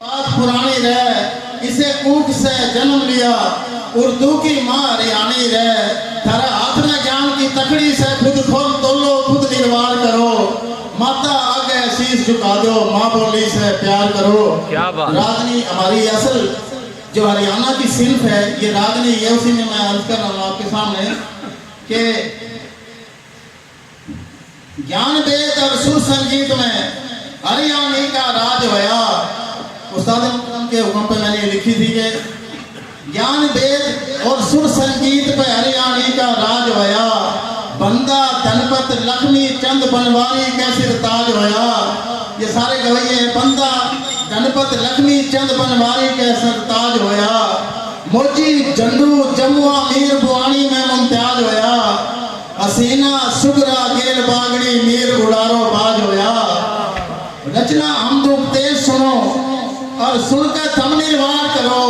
बात पुरानी रह, इसे कूक से जन्म लिया, उर्दू की माँ हरियाणी रह। थारा हाथ में ज्ञान की तकड़ी से खुद खोल तोलो, खुद निर्वाण करो। माता आगे शीश झुका दो, माँ बोली से प्यार करो। क्या बात। रागनी हमारी असल जो हरियाणा की सिल्फ है, ये रागनी, ये उसी में मैं अर्ज कर रहा हूँ आपके सामने कि ज्ञान वेद और सुर संगीत में हरियाणी का राज होया। उस्ताद के हुक्म पे मैंने लिखी थी कि ज्ञान वेद और सुर संगीत पे हरियाणी का राज होया। बंदा धनपत लक्ष्मी चंद बनवारी के सिर ताज होया। ये सारे गवैये हैं। बंदा धनपत लक्ष्मी चंद बनवारी के सिर ताज होया। मोची झंडू जमुआ मीर बुआनी में मुमताज होया। हसीना सुगरा गेल बागड़ी मीर गुड़ारो बाज होया। रचना हम उपदेश सुनो और सुनकर थम निर्वाण करो।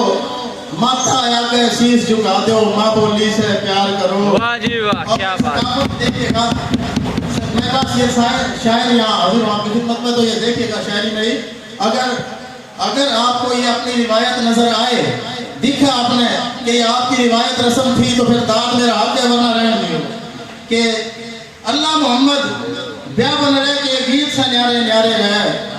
माथा आके शीश झुका दो, माँ बोली से प्यार करो। वाह जी वाह, क्या बात। देखिएगा मेरे पास ये शायर यहाँ हाजिर आपकी खिदमत में, तो ये देखिएगा शायरी में अगर आपको ये अपनी रिवायत नजर आए, दिखा आपने कि ये आपकी रिवायत रस्म थी, तो फिर दाद मेरा हाथ है, वरना रहने दियो कि अल्लाह मोहम्मद ब्याह बन रहे कि गीत से न्यारे न्यारे रहे।